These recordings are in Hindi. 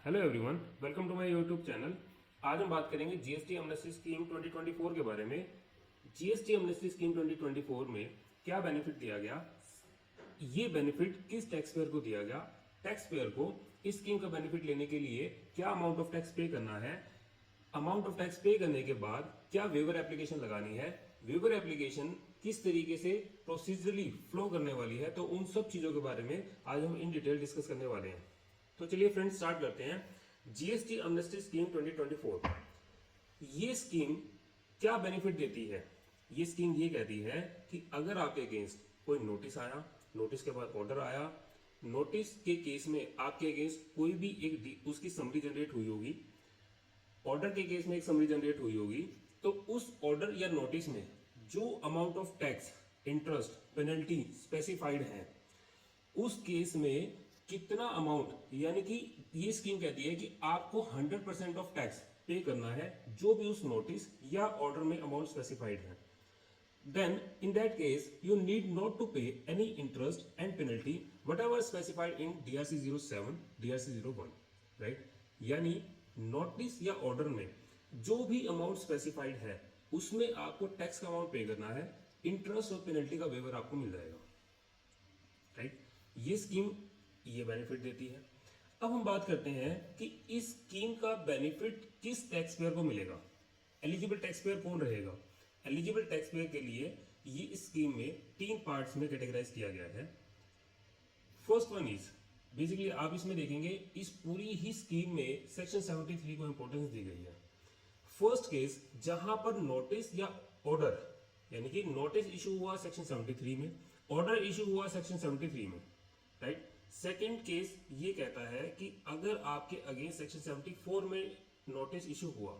Hello everyone, welcome to my YouTube channel. आज हम बात करेंगे जीएसटी एमनेस्टी स्कीम 2024 के बारे में। जीएसटी एमनेस्टी स्कीम 2024 में क्या बेनिफिट दिया गया, ये बेनिफिट किस टैक्स पेयर को दिया गया, टैक्स पेयर को इस स्कीम का बेनिफिट लेने के लिए क्या अमाउंट ऑफ टैक्स पे करना है, अमाउंट ऑफ टैक्स पे करने के बाद क्या वेवर एप्लीकेशन लगानी है, वेवर एप्लीकेशन किस तरीके से प्रोसीजरली फ्लो करने वाली है, तो उन सब चीजों के बारे में आज हम इन डिटेल डिस्कस करने वाले हैं। तो चलिए फ्रेंड्स स्टार्ट करते हैं। जीएसटी एमनेस्टी स्कीम 2024, ये स्कीम क्या बेनिफिट देती है? ये स्कीम ये कहती है कि अगर आपके अगेंस्ट कोई नोटिस आया, नोटिस के बाद ऑर्डर आया, नोटिस के केस में आपके अगेंस्ट कोई भी एक उसकी समरी जनरेट हुई होगी, ऑर्डर के केस में एक समरी जनरेट हुई होगी, तो उस ऑर्डर या नोटिस में जो amount of tax, interest, penalty specified है, उस केस में कितना अमाउंट, यानी कि ये स्कीम कहती है कि आपको 100% ऑफ टैक्स पे करना है जो भी उस नोटिस या ऑर्डर में अमाउंट स्पेसिफाइड है। Then in that case you need not to pay any interest and penalty whatever specified in DRC 07, DRC 01, right. यानी नोटिस या ऑर्डर में जो भी अमाउंट स्पेसिफाइड है उसमें आपको टैक्स का अमाउंट पे करना है, इंटरेस्ट और पेनल्टी का वेवर आपको मिल जाएगा, राइट। ये स्कीम ये बेनिफिट देती है। अब हम बात करते हैं कि इस स्कीम का बेनिफिट किस टैक्स पेयर को मिलेगा, एलिजिबल टैक्स पेयर कौन रहेगा। एलिजिबल टैक्स पेयर के लिए ये इस स्कीम में 3 पार्ट्स में कैटेगराइज किया गया है। फर्स्ट वन इज बेसिकली आप इसमें देखेंगे इस पूरी ही स्कीम में सेक्शन 73 को इंपॉर्टेंस दी गई है। फर्स्ट केस जहां पर नोटिस या ऑर्डर, यानी कि नोटिस इशू हुआ सेक्शन 73 में, ऑर्डर इशू हुआ सेक्शन 73 में, राइट। सेकंड केस ये कहता है कि अगर आपके अगेंस्ट सेक्शन 74 में नोटिस इशू हुआ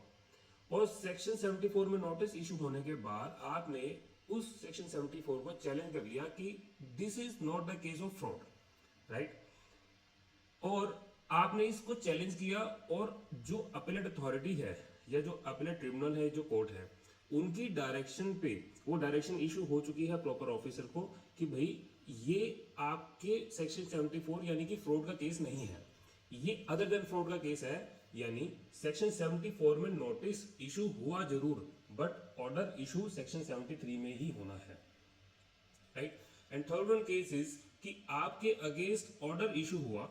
और सेक्शन 74 में नोटिस इशू होने के बाद आपने उस सेक्शन 74 को चैलेंज कर लिया कि this is not the case of fraud, right, और आपने इसको चैलेंज किया और जो अपीलेट अथॉरिटी है या जो अपीलेट ट्रिब्यूनल है, जो कोर्ट है, उनकी डायरेक्शन पे वो डायरेक्शन इशू हो चुकी है प्रॉपर ऑफिसर को कि भाई ये आपके सेक्शन 74 यानी कि फ्रॉड का केस नहीं है, ये अदर देन फ्रॉड का केस है। यानी सेक्शन 74 में नोटिस इशू हुआ जरूर, बट ऑर्डर इशू सेक्शन 73 में ही होना है, right. And third one case is कि आपके अगेंस्ट ऑर्डर इशू हुआ,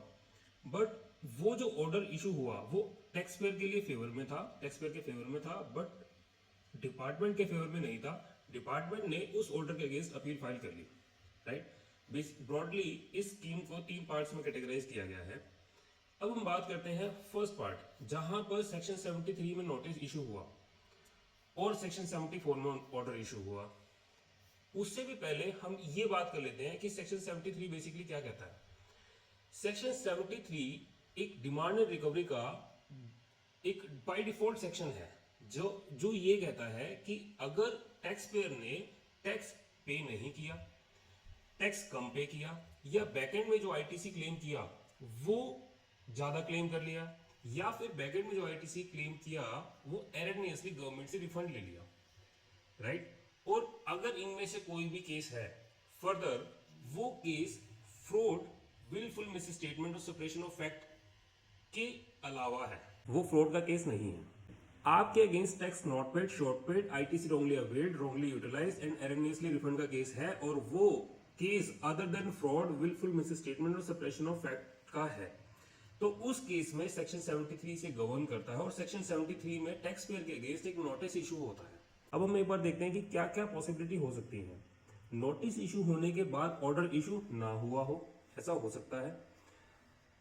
बट वो जो ऑर्डर इशू हुआ वो टैक्स पेयर के लिए फेवर में था, टैक्स पेयर के फेवर में था, बट डिपार्टमेंट के फेवर में नहीं था। डिपार्टमेंट ने उस ऑर्डर के अगेंस्ट अपील फाइल कर ली, राइट। ब्रॉडली इस स्कीम को 3 पार्ट्स में कैटेगराइज किया गया है। अब हम बात करते हैं फर्स्ट पार्ट, जहां पर सेक्शन 73 में नोटिस इशू हुआ और सेक्शन 74 में ऑर्डर इशू हुआ। उससे भी पहले हम ये बात कर लेते हैं कि सेक्शन 73 बेसिकली क्या कहता है। सेक्शन 73 एक डिमांड एंड रिकवरी का एक बाय डिफॉल्ट सेक्शन है जो जो ये कहता है कि अगर टैक्स पेयर ने टैक्स पे नहीं किया, टैक्स कम पे किया, या बैकएंड में जो आईटीसी क्लेम किया वो ज्यादा क्लेम कर लिया, या फिर बैकएंड में जो आईटीसी क्लेम किया वो एररनियसली गवर्नमेंट से रिफंड ले लिया, राइट। और अगर इनमें से कोई भी केस है, फर्दर वो केस फ्रॉड, विलफुल मिसस्टेटमेंट और सप्रेशन ऑफ फैक्ट के अलावा है, वो फ्रॉड का केस नहीं है। आपके against tax not paid, short paid, ITC wrongly availed, wrongly utilised and erroneously refund का केस है, और वो case other than fraud, wilful misstatement और सप्रेशन ऑफ फैक्ट का है, तो उस केस में सेक्शन 73 से गवर्न करता है और सेक्शन 73 में टैक्स पेयर के अगेंस्ट एक नोटिस इशू होता है। अब हम एक बार देखते हैं कि क्या क्या पॉसिबिलिटी हो सकती है। नोटिस इशू होने के बाद ऑर्डर इशू ना हुआ हो, ऐसा हो सकता है,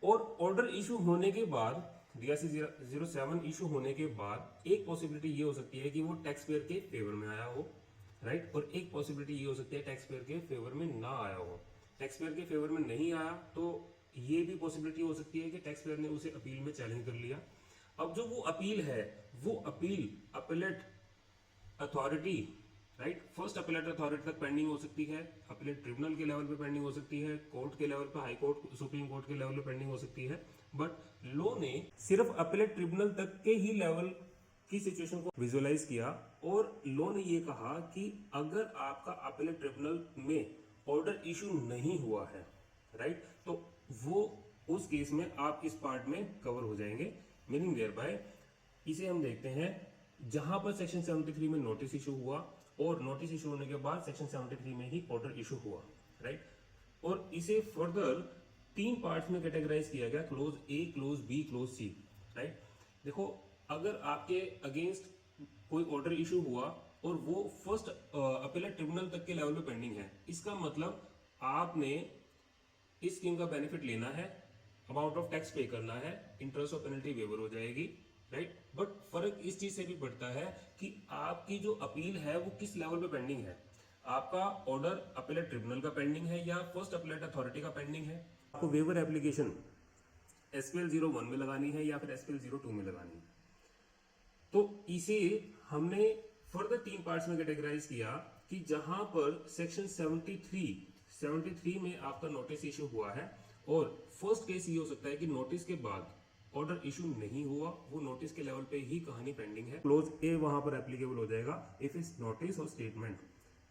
और ऑर्डर इशू होने के बाद DRC 07 इशू होने के बाद एक पॉसिबिलिटी ये हो सकती है कि वो टैक्स पेयर के फेवर में आया हो, राइट, और एक पॉसिबिलिटी ये हो सकती है टैक्स पेयर के फेवर में ना आया हो। टैक्स पेयर के फेवर में नहीं आया तो ये भी पॉसिबिलिटी हो सकती है कि टैक्स पेयर ने उसे अपील में चैलेंज कर लिया। अब जो वो अपील है, वो appeal appellate authority, right, first appellate authority तक पेंडिंग हो सकती है, अपीलेट ट्रिब्यूनल के लेवल पे पेंडिंग हो सकती है, कोर्ट के लेवल पे, हाई कोर्ट, सुप्रीम कोर्ट के लेवल पे पेंडिंग हो सकती है, बट लॉ ने सिर्फ अपीलेट ट्रिब्यूनल तक के ही लेवल की सिचुएशन को विजुअलाइज किया और लॉ ने ये कहा कि अगर आपका अपीलेट ट्रिब्यूनल में ऑर्डर इशू नहीं हुआ है, राइट, तो वो उस केस में आप इस पार्ट में कवर हो जाएंगे। मीनिंग देयर बाय इसे हम देखते हैं जहां पर सेक्शन 73 में नोटिस इशू हुआ और नोटिस इशू होने के बाद सेक्शन 73 में ही ऑर्डर इशू हुआ, राइट। और इसे फर्दर 3 पार्ट्स में कैटेगराइज किया गया, क्लोज ए, close B, close C, right. देखो, अगर आपके अगेंस्ट कोई ऑर्डर इशू हुआ और वो फर्स्ट अपीलेट ट्रिब्यूनल तक के लेवल पे पेंडिंग है, इसका मतलब आपने इस स्कीम का बेनिफिट लेना है, अमाउंट ऑफ टैक्स पे करना है, इंटरेस्ट और पेनल्टी वेवर हो जाएगी, राइट। बट फर्क इस चीज से भी पड़ता है कि आपकी जो अपील है वो किस लेवल पे पेंडिंग है। आपका ऑर्डर अपीलेट ट्रिब्यूनल का पेंडिंग है या फर्स्ट अपीलेट अथॉरिटी का पेंडिंग है। आपको वेवर एप्लीकेशन SPL 01 में लगानी है या फिर SPL 02 में लगानी है। तो इसे हमने फर्दर 3 पार्ट्स में कैटेगराइज किया कि जहां पर सेक्शन 73 में आपका नोटिस इशू हुआ है और फर्स्ट केस ये हो सकता है कि नोटिस के बाद ऑर्डर इशू नहीं हुआ, वो नोटिस के लेवल पे ही कहानी पेंडिंग है, क्लोज ए वहां पर एप्लीकेबल हो जाएगा इफ इस नोटिस और स्टेटमेंट।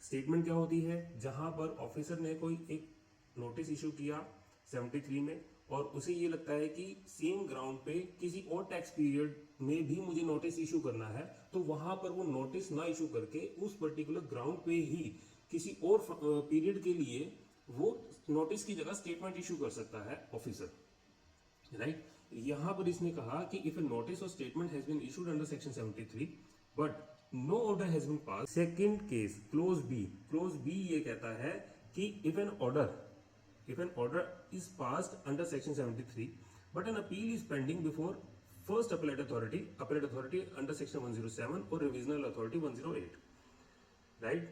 स्टेटमेंट क्या होती है? जहां पर ऑफिसर ने कोई एक नोटिस इशू किया 73 में और उसे ये लगता है कि सेम ग्राउंड पे किसी और टैक्स पीरियड में भी मुझे नोटिस इशू करना है, तो वहां पर वो नोटिस ना इशू करके उस पर्टिकुलर ग्राउंड पे ही किसी और पीरियड के लिए वो नोटिस की जगह स्टेटमेंट इशू कर सकता है ऑफिसर, राइट। यहां पर इसने कहा कि इफ ए नोटिस और statement has been issued under section 73 but no order has been pass. Second case clause B ये कहता है कि if an order is passed under section 73 but an appeal is pending before first appellate authority under section 107 or revisional authority 108, right।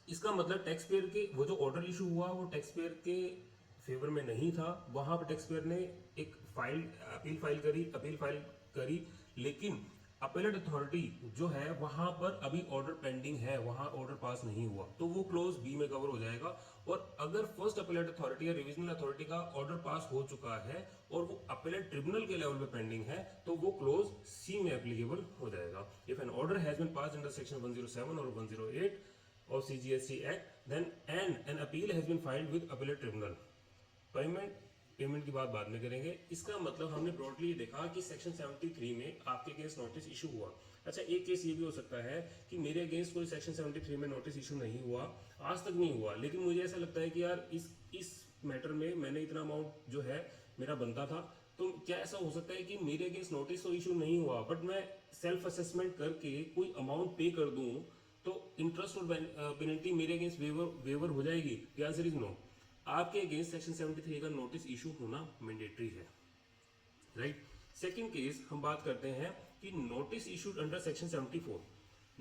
इसका मतलब टैक्स पेयर के वो जो ऑर्डर इशू हुआ वो टैक्स पेयर के फेवर में नहीं था, वहां पर टैक्स पेयर ने एक अपील फाइल करी लेकिन अपीलेट अथॉरिटी जो है वहां पर अभी ऑर्डर पेंडिंग है, वहां ऑर्डर पास नहीं हुआ, तो वो क्लोज बी में कवर हो जाएगा। और अगर फर्स्ट अपीलेट अथॉरिटी या रिविजनल अथॉरिटी का ऑर्डर पास हो चुका है और वो अपीलेट ट्रिब्यूनल के लेवल पे पेंडिंग है, तो वो क्लोज सी में एप्लीकेबल हो जाएगा। If an order has been passed under section 107 और 108 of CGST Act, then an appeal has been filed with appellate tribunal. Payment की बात बाद में करेंगे। इसका मतलब हमने ब्रॉडली देखा कि सेक्शन 73 में आपके अगेंस्ट नोटिस इशू हुआ। अच्छा, एक केस ये भी हो सकता है कि मेरे अगेंस्ट कोई सेक्शन 73 में नोटिस इशू नहीं हुआ, आज तक नहीं हुआ, लेकिन मुझे ऐसा लगता है कि यार इस मैटर में मैंने इतना अमाउंट जो है मेरा बनता था, तो क्या ऐसा हो सकता है कि मेरे अगेंस्ट नोटिस तो इशू नहीं हुआ बट मैं सेल्फ असेसमेंट करके कोई अमाउंट पे कर दूं तो इंटरेस्ट और पेनल्टी मेरे अगेंस्ट वेवर हो जाएगी? The answer is no. आपके अगेंस्ट सेक्शन 73 का नोटिस इशू होना मैंडेटरी है, राइट। सेकंड केस हम बात करते हैं कि notice issued under section 74।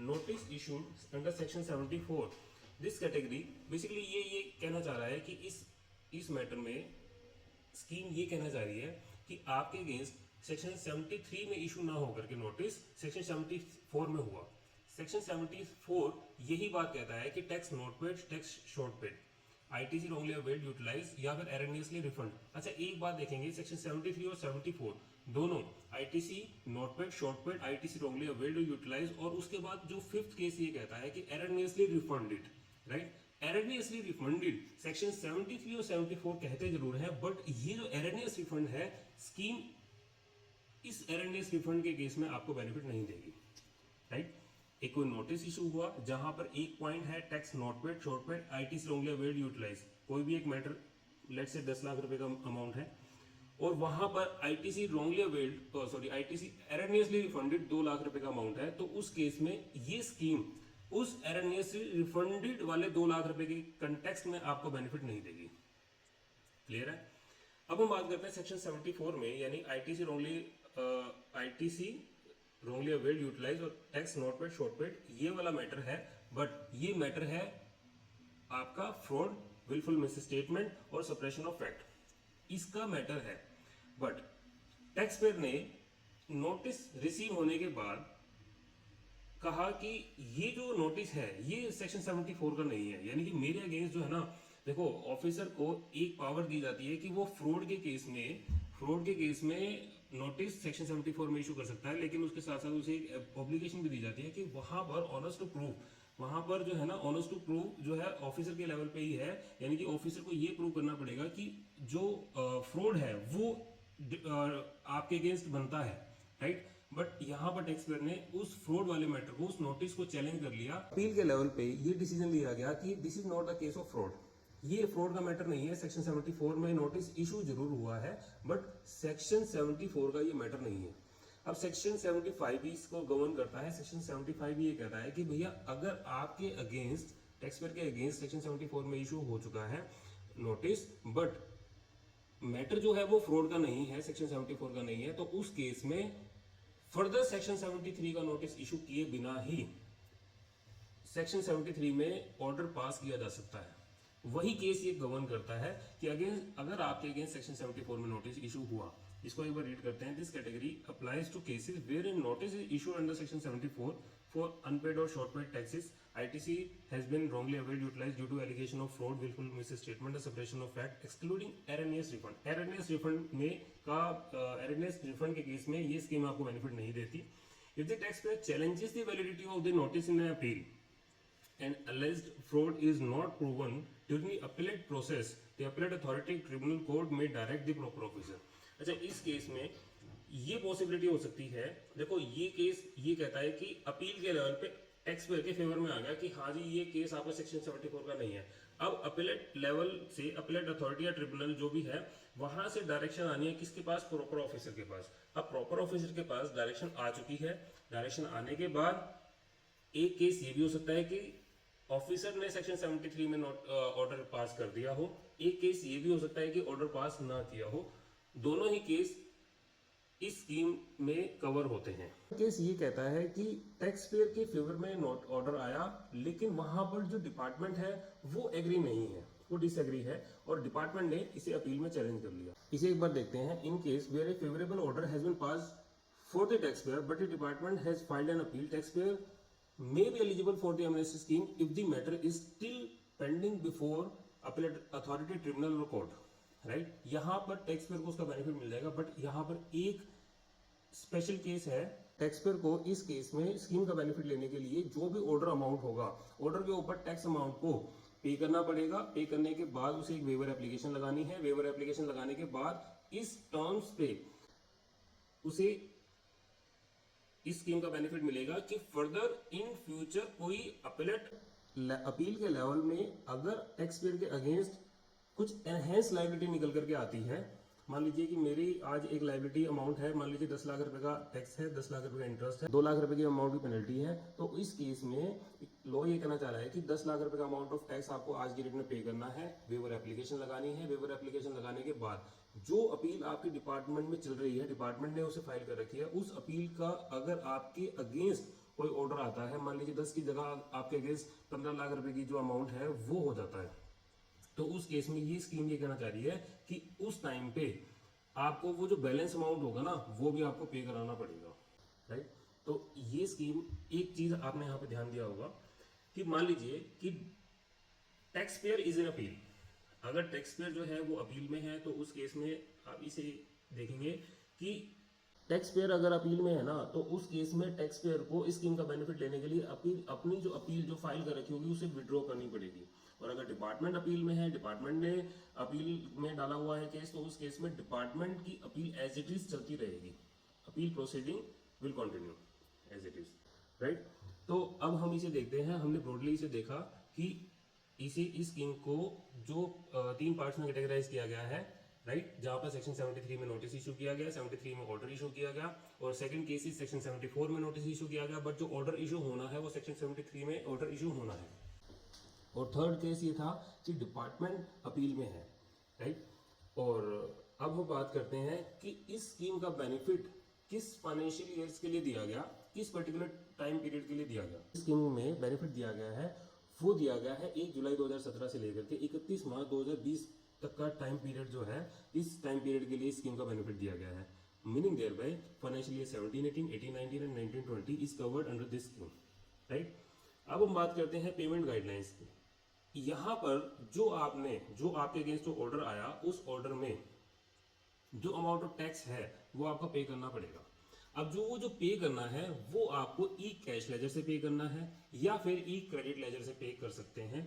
Notice issued under section 74 this category basically ये कहना चाह रहा है कि इस मैटर में स्कीम ये कहना चाह रही है कि आपके अगेंस्ट सेक्शन 73 में इशू ना होकर के नोटिस सेक्शन 74 में हुआ। सेक्शन 74 यही बात कहता है कि tax not paid, tax short paid, ITC wrongly availed utilise या फिर एरनियसली रिफंड। अच्छा, एक बात देखेंगे, सेक्शन 73 और 74 दोनों ITC not paid, short paid, ITC wrongly availed utilise, और उसके बाद जो फिफ्थ केस ये कहता है कि एरनियसली रिफंडेड, राइट। एरनियसली रिफंडेड सेक्शन 73 और 74 कहते जरूर है, बट ये जो एरनियस रिफंड है स्कीम इस एरनियस रिफंड के केस में आपको बेनिफिट नहीं देगी, राइट। एक कोई नोटिस इशू हुआ जहां पर एक पॉइंट है tax not paid, short paid, ITC wrongly availed utilise, कोई भी एक मैटर लेट से 10 लाख रुपए का अमाउंट है और वहां पर ITC wrongly availed ITC erroneously refunded 2 lakh रुपए का अमाउंट है, तो उस केस में ये स्कीम उस एरनियसली रिफंडेड वाले 2 लाख रुपए के कंटेक्स्ट में आपको बेनिफिट नहीं देगी। क्लियर है? अब हम बात करते हैं सेक्शन 74 में, यानी ITC रॉन्गली अवेल्ड यूटिलाइज और tax not paid, short paid, ये वाला मैटर है, बट ये मैटर है आपका फ्रॉड, विलफुल मिसस्टेटमेंट और सप्रेशन ऑफ फैक्ट, इसका मैटर है। बट टैक्स पेयर ने नोटिस रिसीव होने के बाद कहा कि ये जो नोटिस है ये सेक्शन 74 का नहीं है, यानी कि मेरे अगेंस्ट जो है ना, देखो ऑफिसर को एक पावर दी जाती है कि वो फ्रॉड के केस में नोटिस सेक्शन 74 में इशू कर सकता है, लेकिन उसके साथ साथ उसे एक ऑब्लिगेशन भी दी जाती है कि वहां पर ऑनर्स टू प्रूव, वहां पर जो है ना ऑनर्स टू प्रूव जो है ऑफिसर के लेवल पे ही है, यानी कि ऑफिसर को ये प्रूव करना पड़ेगा कि जो फ्रॉड है वो आपके अगेंस्ट बनता है, राइट। बट यहाँ पर टैक्स पेयर ने उस फ्रॉड वाले मैटर को, उस नोटिस को चैलेंज कर लिया। अपील के लेवल पे ये डिसीजन लिया गया कि this is not the case of fraud, ये फ्रॉड का मैटर नहीं है। सेक्शन 74 में नोटिस इशू जरूर हुआ है, बट सेक्शन 74 का ये मैटर नहीं है। अब सेक्शन 75 भी इसको गवर्न करता है। सेक्शन 75 भी ये कहता है कि भैया अगर आपके अगेंस्ट, टैक्स पेयर के अगेंस्ट सेक्शन 74 में इशू हो चुका है नोटिस, बट मैटर जो है वो फ्रॉड का नहीं है, सेक्शन 74 का नहीं है, तो उस केस में फर्दर सेक्शन 73 का नोटिस इशू किए बिना ही सेक्शन 73 में ऑर्डर पास किया जा सकता है। वही केस ये गवर्न करता है कि अगर आपके अगेंस्ट सेक्शन 74 में नोटिस इशू हुआ, इसको एक बार रीड करते हैं। This category applies to cases where in notice is issued under section 74 for unpaid और short paid taxes, ITC has been wrongly availed, utilized due to allegation of fraud, willful misstatement, or suppression of fact, excluding erroneous refund. Erroneous refund में erroneous refund के केस में ये स्कीम आपको बेनिफिट नहीं देती। If the taxpayer challenges the validity of the notice in an appeal and alleged fraud is not proven during the appellate process, the appellate authority tribunal court may direct the proper officer. अच्छा, इस केस में ये पॉसिबिलिटी हो सकती है। देखो, ये केस ये कहता है कि अपील के लेवल पे टैक्स पेयर के फेवर में आ गया कि हाँ जी ये केस आपका सेक्शन 74 का नहीं है। अब अपीलेट लेवल से, अपीलेट अथॉरिटी या ट्रिब्यूनल जो भी है, वहां से डायरेक्शन आनी है किसके पास? प्रॉपर ऑफिसर के पास। अब प्रॉपर ऑफिसर के पास डायरेक्शन आ चुकी है। डायरेक्शन आने के बाद एक केस ये भी हो सकता है कि ऑफिसर ने सेक्शन 73 में ऑर्डर पास कर दिया हो, एक केस ये भी हो सकता है कि ऑर्डर पास ना किया हो। दोनों ही केस इस स्कीम में कवर होते हैं। केस ये कहता है कि टैक्स पेयर के फेवर में ऑर्डर आया, लेकिन वहां पर जो डिपार्टमेंट है वो एग्री नहीं है, वो डिसएग्री है, और डिपार्टमेंट ने इसे अपील में चैलेंज कर लिया। इसे एक बार देखते हैं। In case where a favourable order has been pass for the tax payer but the department has filed an appeal, tax payer may be eligible for the amnesty scheme if the matter is still pending before appellate authority, tribunal or court, right? यहाँ पर टैक्स पेयर को उसका बेनिफिट मिल जाएगा, बट यहाँ पर एक स्पेशल केस है। टैक्स पेयर को इस केस में स्कीम का बेनिफिट लेने के लिए जो भी ऑर्डर अमाउंट होगा, ऑर्डर के ऊपर टैक्स अमाउंट को पे करना पड़ेगा। पे करने के बाद उसे एक वेवर एप्लीकेशन लगानी है। वेवर एप्लीकेशन लगाने के बाद इस टर्म्स पे उसे इस स्कीम का बेनिफिट मिलेगा कि फर्दर इन फ्यूचर कोई अपील के लेवल में अगर टैक्स पेयर के अगेंस्ट कुछ एनहेंस लायबिलिटी निकल करके आती है, मान लीजिए कि मेरी आज एक लायबिलिटी अमाउंट है, मान लीजिए 10 लाख रुपए का टैक्स है, 10 लाख रुपए का इंटरेस्ट है, 2 लाख रुपए की अमाउंट की पेनल्टी है, तो इस केस में लॉ ये कहना चाह रहा है कि 10 लाख रुपए का अमाउंट ऑफ टैक्स आपको आज की डेट में पे करना है। वेवर एप्लीकेशन लगानी है। वेवर एप्लीकेशन लगाने के बाद जो अपील आपकी डिपार्टमेंट में चल रही है, डिपार्टमेंट ने उसे फाइल कर रखी है, उस अपील का अगर आपके अगेंस्ट कोई ऑर्डर आता है, मान लीजिए 10 की जगह आपके अगेंस्ट 15 लाख रुपए की जो अमाउंट है वो हो जाता है, तो उस केस में ये स्कीम ये कहना चाह रही है कि उस टाइम पे आपको वो जो बैलेंस अमाउंट होगा ना, वो भी आपको पे कराना पड़ेगा, राइट। तो ये स्कीम, एक चीज आपने यहाँ पे ध्यान दिया होगा कि मान लीजिए कि tax payer is in appeal. अगर टैक्स पेयर जो है वो अपील में है, तो उस केस में आप इसे देखेंगे कि टैक्स पेयर अगर अपील में है ना, तो उस केस में टैक्स पेयर को इस स्कीम का बेनिफिट लेने के लिए अपनी जो अपील जो फाइल कर रखी होगी उसे विड्रॉ करनी पड़ेगी। और अगर डिपार्टमेंट अपील में है, डिपार्टमेंट ने अपील में डाला हुआ है केस, तो उस केस में डिपार्टमेंट की अपील एज इट इज चलती रहेगी। Appeal proceeding will continue as it is, right. तो अब हम इसे देखते हैं। हमने ब्रॉडली इसे देखा कि इस स्कीम को जो 3 पार्ट्स में कैटेगराइज किया गया है, राइट, जहां पर सेक्शन 73 में नोटिस इशू किया गया, 73 में ऑर्डर इशू किया गया, और सेकंड केस इज सेक्शन 74 में नोटिस इशू किया गया, बट जो ऑर्डर इशू होना है वो सेक्शन 73 में ऑर्डर इशू होना है। और थर्ड केस ये था कि डिपार्टमेंट अपील में है, राइट। और अब हम बात करते हैं कि इस स्कीम का बेनिफिट किस फाइनेंशियल ईयर्स के लिए दिया गया, किस पर्टिकुलर टाइम पीरियड के लिए दिया गया। इस स्कीम में बेनिफिट दिया गया है, वो दिया गया है 1 जुलाई 2017 से लेकर के 31 मार्च 2020 तक का टाइम पीरियड जो है, इस टाइम पीरियड के लिए स्कीम का बेनिफिट दिया गया है। Meaning thereby financial year 17-18, 18-19 and 19-20 is covered under this scheme, right. अब हम बात करते हैं पेमेंट गाइडलाइंस की। यहाँ पर जो आपके अगेंस्ट जो ऑर्डर आया, उस ऑर्डर में जो अमाउंट ऑफ टैक्स है वो आपको पे करना पड़ेगा। अब जो पे करना है वो आपको ई कैश लेजर से पे करना है या फिर ई क्रेडिट लेजर से पे कर सकते हैं।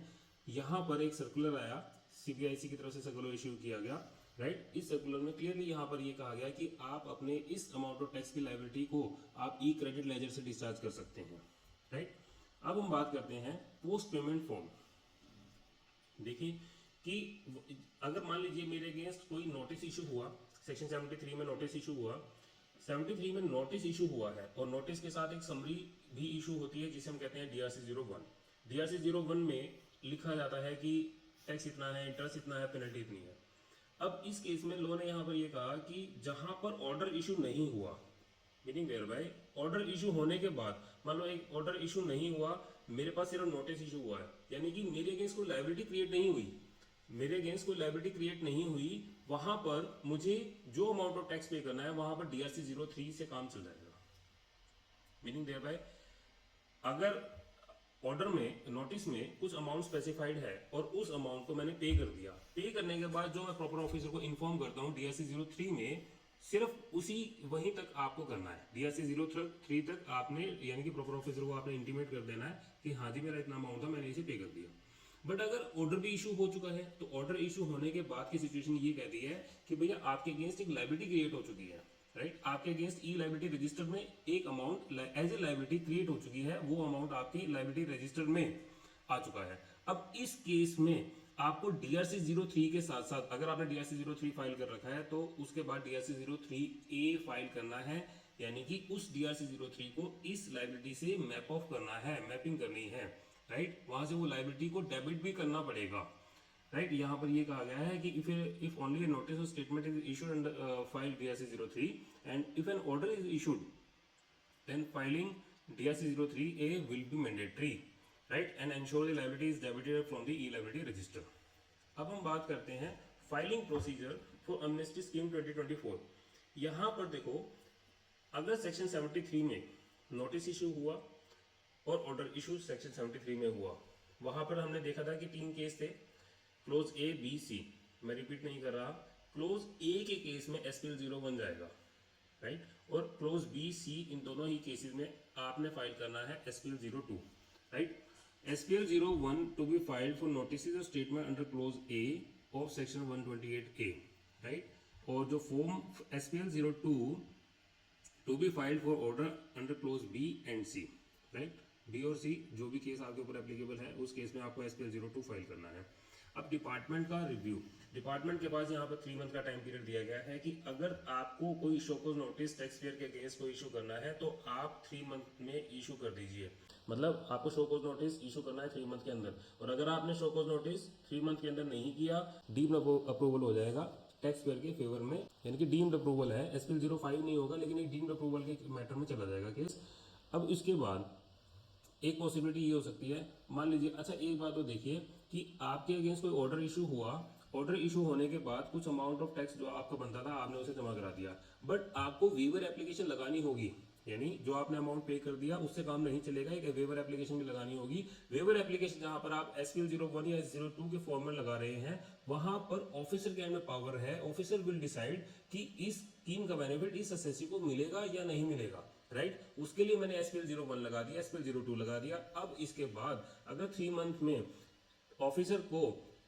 यहाँ पर एक सर्कुलर आया, सीबीआईसी की तरफ से सर्कुलर इश्यू किया गया राइट। इस सर्कुलर में क्लियरली यहाँ पर ये कहा गया कि आप अपने इस अमाउंट ऑफ टैक्स की लायबिलिटी को आप ई क्रेडिट लेजर से डिस्चार्ज कर सकते हैं, राइट। अब हम बात करते हैं पोस्ट पेमेंट फॉर्म। देखिए कि अगर मान लीजिए मेरे अगेंस्ट कोई नोटिस इशू हुआ, सेक्शन 73 में नोटिस इशू हुआ, 73 में नोटिस इशू हुआ है और नोटिस के साथ एक समरी भी इशू होती है जिसे हम कहते हैं DRC 01। DRC 01 में लिखा जाता है कि टैक्स इतना है, इंटरेस्ट इतना है, पेनल्टी इतनी है। अब इस केस में लॉ ने यहाँ पर ये कहा कि जहां पर ऑर्डर इशू नहीं हुआ, meaning thereby order issue होने के बाद, मान लो एक ऑर्डर इशू नहीं हुआ, मेरे पास सिर्फ नोटिस इशू हुआ है, यानी कि मेरे अगेंस्ट कोई लायबिलिटी क्रिएट नहीं हुई, मेरे अगेंस्ट कोई लायबिलिटी क्रिएट नहीं हुई, वहां पर मुझे जो अमाउंट ऑफ टैक्स पे करना है वहां पर DRC 03 से काम चल जाएगा। मीनिंग देयर बाय अगर ऑर्डर में, नोटिस में कुछ अमाउंट स्पेसिफाइड है और उस अमाउंट को मैंने पे कर दिया, पे करने के बाद जो मैं प्रॉपर ऑफिसर को इन्फॉर्म करता हूँ DRC 03 में, सिर्फ उसी वहीं तक आपको करना है। DRC 03 तक आपने, यानी कि प्रॉपर ऑफिसर को आपने इंटीमेट कर देना है कि हाँ जी मेरा इतना अमाउंट था, मैंने इसे पे कर दिया। बट अगर ऑर्डर भी इशू हो चुका है तो ऑर्डर इशू होने के बाद की सिचुएशन ये कहती है कि भैया आपके अगेंस्ट एक लायबिलिटी क्रिएट हो चुकी है, राइट। आपके अगेंस्ट ई लायबिलिटी रजिस्टर में एक amount as a liability create हो चुकी है, वो अमाउंट आपकी लायबिलिटी रजिस्टर में आ चुका है। अब इस केस में आपको DRC 03 के साथ साथ, अगर आपने DRC 03 फाइल कर रखा है तो उसके बाद DRC 03A फाइल करना है, यानी कि उस DRC 03 को इस लायबिलिटी से मैप ऑफ करना है, मैपिंग करनी है, राइट। वहां से वो लायबिलिटी को डेबिट भी करना पड़ेगा, राइट। यहाँ पर ये कहा गया है कि if only a notice or statement is issued under file DRC 03 and if an order is issued then filing DRC 03A will be mandatory, right, and ensure the liability is debited from the e-liability register। अब हम बात करते हैं filing procedure for Amnesty scheme 2024। यहाँ पर देखो, अगर सेक्शन 73 में नोटिस इशू हुआ और ऑर्डर इशू सेक्शन 73 में हुआ, वहां पर हमने देखा था कि 3 केस थे, क्लोज A, B, C। मैं रिपीट नहीं कर रहा। क्लोज A के केस में SPL 01 जाएगा, राइट, और क्लोज B, C इन दोनों ही केसेस में आपने फाइल करना है SPL 02, right. SPL 01 to be filed for notices और statement under clause A of section 128A, right. और जो form SPL 02 to be filed for order under clause B and C, right. B और C जो भी केस आपके ऊपर एप्लीकेबल है उस केस में आपको SPL 02 फाइल करना है। अब डिपार्टमेंट का रिव्यू, डिपार्टमेंट के पास यहाँ पर 3 मंथ का टाइम पीरियड दिया गया है कि अगर आपको कोई शोकॉज नोटिस टैक्स पेयर के अगेंस्ट को इशू करना है तो आप 3 मंथ में इशू कर दीजिए। मतलब आपको शोकॉज नोटिस इशू करना है 3 मंथ के अंदर, और अगर आपने शोकॉज नोटिस 3 मंथ के अंदर नहीं किया, डीम्ड अप्रूवल हो जाएगा टैक्स पेयर के फेवर में, यानी कि डीम्ड अप्रूवल है। SPL 05 नहीं होगा लेकिन एक डीम्ड अप्रूवल के मैटर में चला जाएगा केस। अब इसके बाद एक पॉसिबिलिटी ये हो सकती है, मान लीजिए, अच्छा एक बात तो देखिए कि आपके अगेंस्ट कोई ऑर्डर इशू हुआ, ऑर्डर इशू होने के बाद कुछ अमाउंट ऑफ टैक्स जो आपका बनता था आपने उसे जमा करा दिया, बट आपको वेवर एप्लीकेशन लगानी होगी, यानी जो आपने अमाउंट पे कर दिया उससे काम नहीं चलेगा, एक वेवर एप्लीकेशन भी लगानी होगी। वेवर एप्लीकेशन जहां पर आप SPL 01 या 02 के फॉर्म में लगा रहे हैं, वहां पर ऑफिसर के हैंड में पावर है, ऑफिसर विल डिसाइड कि इस स्कीम का बेनिफिट इस असेसी को मिलेगा या नहीं मिलेगा, राइट। उसके लिए मैंने SPL 01 लगा दिया, SPL 02 लगा दिया। अब इसके बाद अगर 3 मंथ में ऑफिसर को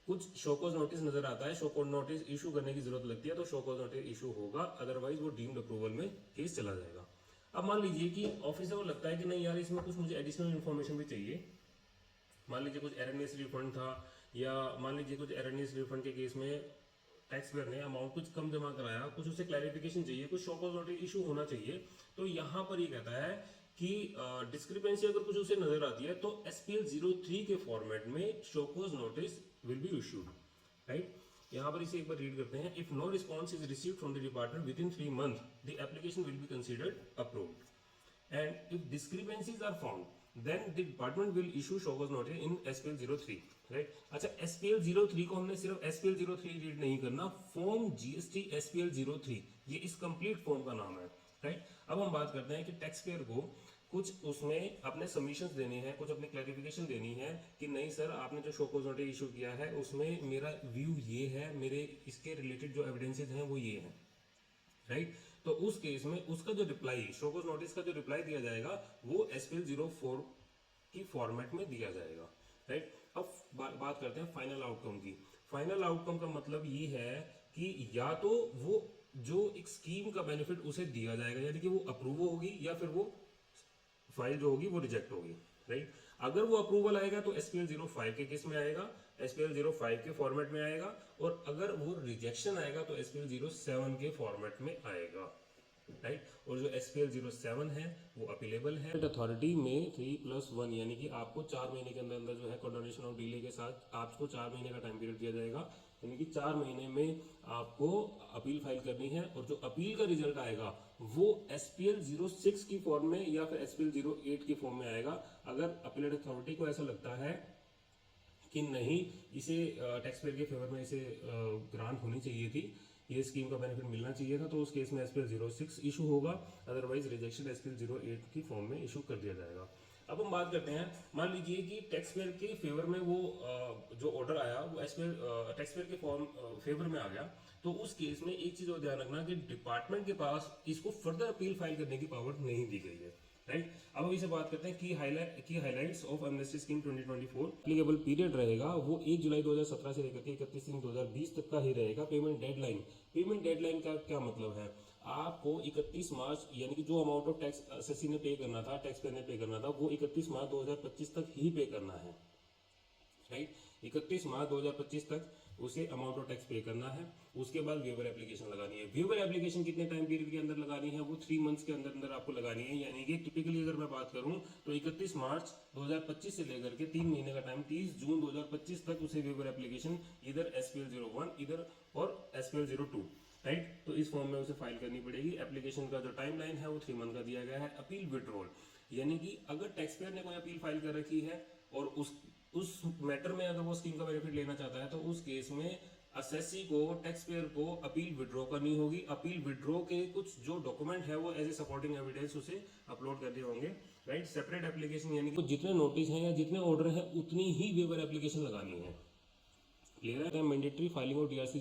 कुछ शोकॉज नोटिस नजर आता है, शोकॉज नोटिस इशू करने की जरूरत लगती है तो शोकॉज नोटिस इशू होगा, अदरवाइज वो डीम्ड अप्रूवल में केस चला जाएगा। अब मान लीजिए कि ऑफिसर को लगता है कि नहीं यार इसमें कुछ मुझे एडिशनल इन्फॉर्मेशन भी चाहिए, मान लीजिए कुछ एरनियस रिफंड था, या मान लीजिए कुछ एरनियस रिफंड के केस में टैक्स पेयर ने अमाउंट कुछ कम जमा कराया, कुछ उसे क्लैरिफिकेशन चाहिए, कुछ शोकॉज नोटिस इशू होना चाहिए, तो यहाँ पर ये कहता है कि डिस्क्रिपेंसी अगर कुछ उसे नजर आती है तो SPL 03 के फॉर्मेट में show cause notice will be issued, right. यहाँ पर इसे एक बार रीड करते हैं। If no response is received from the department within 3 month the application will be considered approved and if discrepancies are found then the department will issue showcause notice in SPL 03, right। अच्छा SPL 03 को हमने सिर्फ SPL 03 रीड नहीं करना, फॉर्म GST SPL 03 ये इस कंप्लीट फॉर्म का नाम है, राइट। अब हम बात करते हैं कि टैक्स पेयर को कुछ उसमें अपने सबमिशंस देने हैं, कुछ अपनी क्लैरिफिकेशन देनी है कि नहीं सर आपने जो शोकॉज नोटिस इशू किया है उसमें मेरा व्यू ये है, मेरे इसके रिलेटेड जो एविडेंसेज हैं वो ये हैं, राइट। तो उस केस में उसका जो रिप्लाई, शोकॉज नोटिस का जो रिप्लाई दिया जाएगा वो SPL 04 की फॉर्मेट में दिया जाएगा, राइट। अब बात करते हैं फाइनल आउटकम की। फाइनल आउटकम का मतलब ये है कि या तो वो जो एक स्कीम का बेनिफिट उसे दिया जाएगा, यानी कि वो अप्रूव होगी, या फिर वो फाइल जो होगी वो रिजेक्ट होगी, राइट। अगर वो अप्रूवल आएगा तो SPL 05 के केस में आएगा, SPL 05 के फॉर्मेट में आएगा, और अगर वो रिजेक्शन आएगा तो SPL 07 के फॉर्मेट में आएगा, राइट। और जो SPL 07 है वो अपीलेबल है अथॉरिटी में 3+1, यानी कि आपको 4 महीने के अंदर अंदर जो है कंडोनेशन और डिले के साथ आपको 4 महीने का टाइम पीरियड दिया जाएगा, यानी कि 4 महीने में आपको अपील फाइल करनी है, और जो अपील का रिजल्ट आएगा वो SPL 06 की फॉर्म में या फिर SPL 08 की फॉर्म में आएगा। अगर अपीलेट अथॉरिटी को ऐसा लगता है कि नहीं, इसे टैक्स पेयर के फेवर में इसे ग्रांट होनी चाहिए थी, ये स्कीम का बेनिफिट मिलना चाहिए था, तो उस केस में SPL 06 इशू होगा, अदरवाइज रिजेक्शन SPL 08 की फॉर्म में इशू कर दिया जाएगा। अब हम बात करते हैं, मान लीजिए कि टैक्स पेयर के फेवर में वो जो ऑर्डर आया वो टैक्स पेयर के फॉर्म फेवर में आ गया, तो उस केस में एक चीज और ध्यान रखना कि डिपार्टमेंट के पास इसको फर्दर अपील फाइल करने की पावर नहीं दी गई है, राइट। अब अभी से बात करते हैं की highlights of amnesty scheme 2024। Applicable period रहेगा वो 1 जुलाई 2017 से लेकर के 31 2020 तक का ही रहेगा। पेमेंट डेडलाइन का क्या मतलब है, आपको 31 मार्च, यानी कि जो अमाउंट ऑफ टैक्स एसएससी ने पे करना था, टैक्स पेयर ने पे करना था, वो 31 मार्च 2025 तक ही पे करना है, राइट। 31 मार्च 2025 तक उसे अमाउंट ऑफ टैक्स पे करना है। उसके बाद वेवर एप्लीकेशन लगानी है। वेवर एप्लीकेशन कितने टाइम पीरियड के अंदर लगानी है, वो 3 मंथ्स के अंदर अंदर आपको लगानी है, यानी कि टिपिकली अगर मैं बात करूं तो 31 मार्च 2025 से लेकर के 3 महीने का टाइम 30 जून 2025 तक उसे वेवर एप्लीकेशन इधर SPL 01 इधर और SPL 02, राइट, तो इस फॉर्म में उसे फाइल करनी पड़ेगी। एप्लीकेशन का जो टाइम लाइन है वो 3 मंथ का दिया गया है। अपील विड्रॉल, यानी कि अगर टैक्स पेयर ने कोई अपील फाइल कर रखी है और उस मैटर में अगर वो स्कीम का बेनिफिट लेना चाहता है, तो उस केस में असेसी को, टैक्स पेयर को अपील विड्रॉ करनी होगी। अपील विड्रॉ के कुछ जो डॉक्यूमेंट है वो एज ए सपोर्टिंग एविडेंस उसे अपलोड करने होंगे, राइट। सेपरेट एप्लीकेशन, यानी कि जितने नोटिस हैं या जितने ऑर्डर हैं उतनी ही वेवर एप्लीकेशन लगानी है, क्लियर है। Mandatory filing of DRC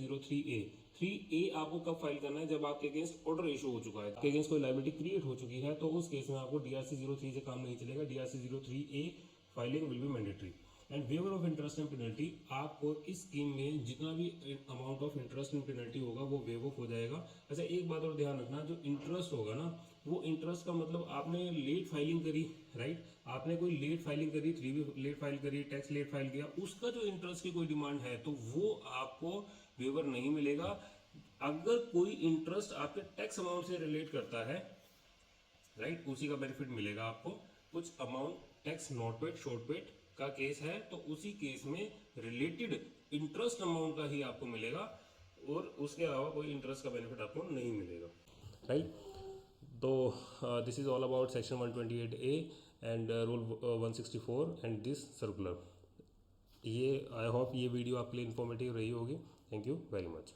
03A आपको कब फाइल करना है, जब आपके अगेंस्ट ऑर्डर इशू हो चुका है, आपके अगेंस्ट कोई लायबिलिटी क्रिएट हो चुकी है, तो उस केस में आपको DRC 03 से काम नहीं चलेगा। DRC 03A filing will be mandatory. And waiver of interest and penalty, आपको इस स्कीम में जितना भी amount of interest and penalty होगा वो वेव ऑफ हो जाएगा। अच्छा, एक बात और ध्यान रखना, जो इंटरेस्ट होगा ना, वो इंटरेस्ट का मतलब आपने लेट फाइलिंग करी, राइट, आपने कोई लेट फाइलिंग करी, 3B लेट फाइल करी, टैक्स लेट फाइल किया, उसका जो इंटरेस्ट की कोई डिमांड है तो वो आपको वेवर नहीं मिलेगा। अगर कोई इंटरेस्ट आपके टैक्स अमाउंट से रिलेट करता है, राइट, उसी का बेनिफिट मिलेगा आपको। कुछ amount tax not paid, short paid का केस है तो उसी केस में रिलेटेड इंटरेस्ट अमाउंट का ही आपको मिलेगा, और उसके अलावा कोई इंटरेस्ट का बेनिफिट आपको नहीं मिलेगा, राइट। तो this is all about section 128A and rule 164 and this circular. ये आई होप ये वीडियो आपके लिए इन्फॉर्मेटिव रही होगी। Thank you very much.